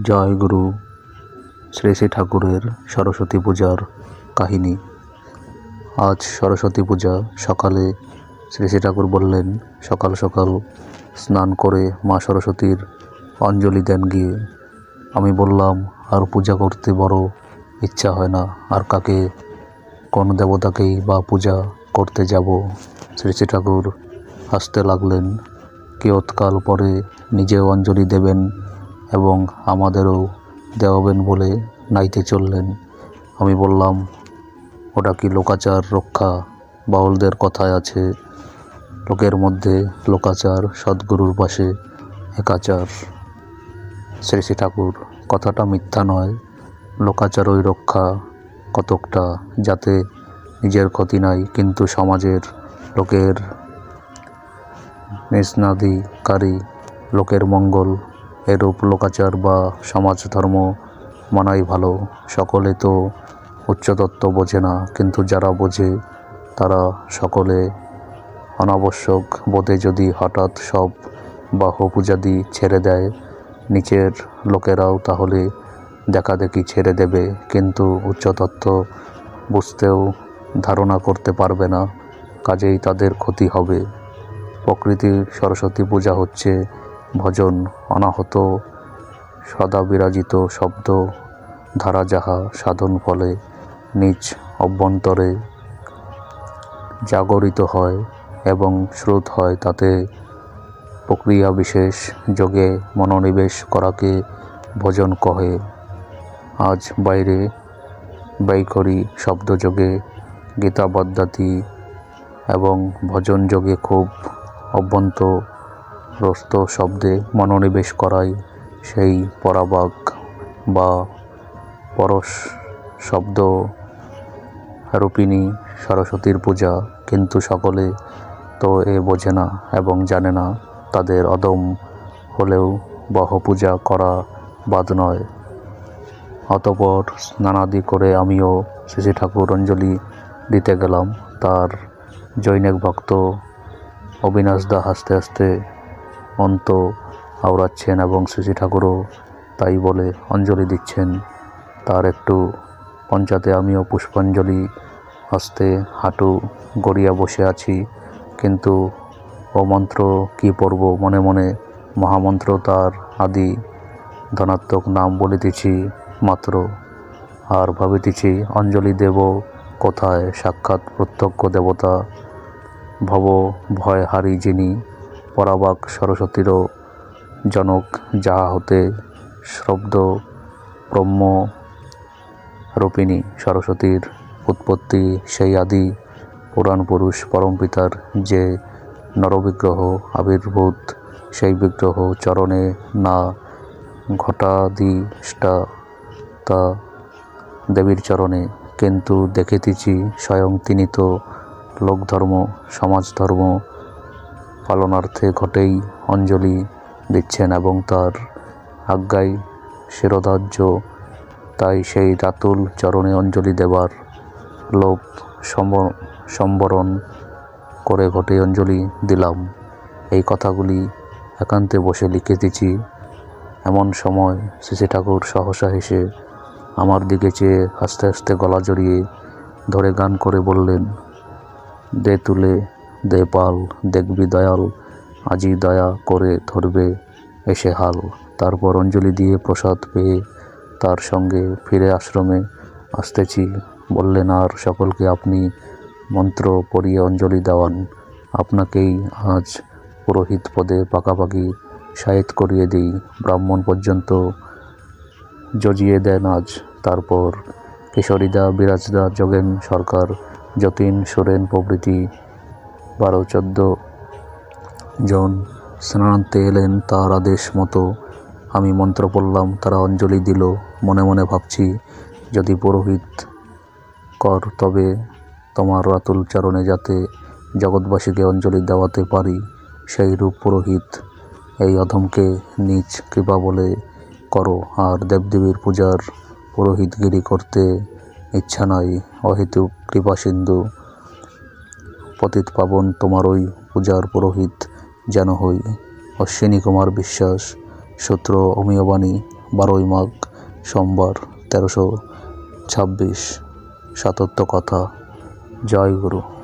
জয় গুরু। শ্রী শ্রী ঠাকুরের সরস্বতী পূজার কাহিনী। আজ সরস্বতী পূজা। সকালে শ্রী শ্রী ঠাকুর বললেন, সকাল সকাল স্নান করে মা সরস্বতীর অঞ্জলি দেন গিয়ে। আমি বললাম, আর পূজা করতে বড় ইচ্ছা হয় না, আর কাকে, কোন দেবতাকেই বা পূজা করতে যাব। শ্রী শ্রী ঠাকুর হাসতে লাগলেন। কিয়ৎকাল পরে নিজেও অঞ্জলি দেবেন এবং আমাদেরও দেওয়াবেন বলে নাইতে চললেন। আমি বললাম, ওটা কি লোকাচার রক্ষা? বাউলদের কথায় আছে, লোকের মধ্যে লোকাচার, সদ্গুরুর পাশে একাচার। শ্রী শ্রী ঠাকুর, কথাটা মিথ্যা নয়। লোকাচারই রক্ষা কতকটা, যাতে নিজের ক্ষতি নাই কিন্তু সমাজের লোকের নিষ্ণাধিকারী লোকের মঙ্গল, এরূপ লোকাচার বা সমাজ ধর্ম মানাই ভালো। সকলে তো উচ্চতত্ত্ব বোঝে না, কিন্তু যারা বোঝে তারা সকলে অনাবশ্যক বোধে যদি হঠাৎ সব বাহু পূজাদি ছেড়ে দেয়, নিচের লোকেরাও তাহলে দেখাদেখি ছেড়ে দেবে, কিন্তু উচ্চতত্ত্ব বুঝতেও ধারণা করতে পারবে না, কাজেই তাদের ক্ষতি হবে। প্রকৃতির সরস্বতী পূজা হচ্ছে ভজন, অনাহত সদা বিরাজিত শব্দ ধারা, যাহা সাধন ফলে নিজ অভ্যন্তরে জাগরিত হয় এবং শ্রুত হয়, তাতে প্রক্রিয়া বিশেষ যোগে মনোনিবেশ করাকে ভজন কহে। আজ বাইরে বৈখরি শব্দযোগে, গীতাবদ্যাদি এবং ভজন যোগে খুব অভ্যন্তরস্থ শব্দে মনোনিবেশ করাই সেই পরাবাগ বা পরশ শব্দ রূপিণী সরস্বতীর পূজা। কিন্তু সকলে তো এ বোঝে না এবং জানে না। তাদের অদম হলেও বহ পূজা করা বাদ নয়। অতঃপর স্নানাদি করে আমিও শ্রী শ্রী ঠাকুর অঞ্জলি দিতে গেলাম। তার জৈনিক ভক্ত অবিনাশদা হাসতে হাসতে অন্ত আওড়াচ্ছেন এবং শ্রী শ্রী ঠাকুরও তাই বলে অঞ্জলি দিচ্ছেন। তার একটু পঞ্চাতে আমিও পুষ্পাঞ্জলি হস্তে হাঁটু গড়িয়া বসে আছি, কিন্তু ও মন্ত্র কি পড়ব মনে মনে। মহামন্ত্র তার আদি ধনাত্মক নাম বলিতেছি মাত্র, আর ভাবিতেছি অঞ্জলি দেব কোথায়। সাক্ষাৎ প্রত্যক্ষ দেবতা ভব ভয় হারি, যিনি পরাবাগ সরস্বতীরও জনক, যাহা হতে শব্দ ব্রহ্ম রূপিণী সরস্বতীর উৎপত্তি, সেই আদি পুরাণ পুরুষ পরমপিতার যে নরবিগ্রহ আবির্ভূত, সেই বিগ্রহ চরণে না ঘটাধিষ্ঠা তা দেবীর চরণে, কিন্তু দেখিতেছি স্বয়ং তিনি তো লোকধর্ম সমাজধর্ম পালনার্থে ঘটেই অঞ্জলি দিচ্ছেন এবং তার আজ্ঞায় শিরোধার্য। তাই সেই রাতুল চরণে অঞ্জলি দেবার লোভ সম্বরণ করে ঘটে অঞ্জলি দিলাম। এই কথাগুলি একান্তে বসে লিখিতেছি। এমন সময় শ্রী শ্রী ঠাকুর সহসা হেসে আমার দিকে চেয়ে হাসতে হাসতে গলা জড়িয়ে ধরে গান করে বললেন, দে তুলে দে পাল, দেখবি দয়াল, আজি দয়া করে ধরবে এসে হাল। তারপর অঞ্জলি দিয়ে প্রসাদ পেয়ে তার সঙ্গে ফিরে আশ্রমে আসতেছি। বললেন, আর সকলকে আপনি মন্ত্র পড়িয়ে অঞ্জলি দেওয়ান। আপনাকেই আজ পুরোহিত পদে পাকাপাকি শায়েত করিয়ে দিই, ব্রাহ্মণ পর্যন্ত জজিয়ে দেন আজ। তারপর কিশোরীদা, বিরাজদা, যোগেন সরকার, যতীন, সুরেন প্রভৃতি 12-14 জন স্নানান্তে এলেন তার আদেশ মতো। আমি মন্ত্র পড়লাম, তারা অঞ্জলি দিল। মনে মনে ভাবছি, যদি পুরোহিত কর তবে তোমার রাতুল চরণে যাতে জগৎবাসীকে অঞ্জলি দেওয়াতে পারি, সেই রূপ পুরোহিত এই অধমকে নিজ কৃপা বলে করো। আর দেবদেবীর পূজার পুরোহিতগিরি করতে ইচ্ছা নাই, অহেতুক কৃপা সিন্ধু পতিত পাবন তোমারই পূজার পুরোহিত যেন হই। অশ্বিনী কুমার বিশ্বাস, সূত্র অমিয়বাণী, 12ই মাঘ সোমবার 1326 সাতত্য কথা। জয় গুরু।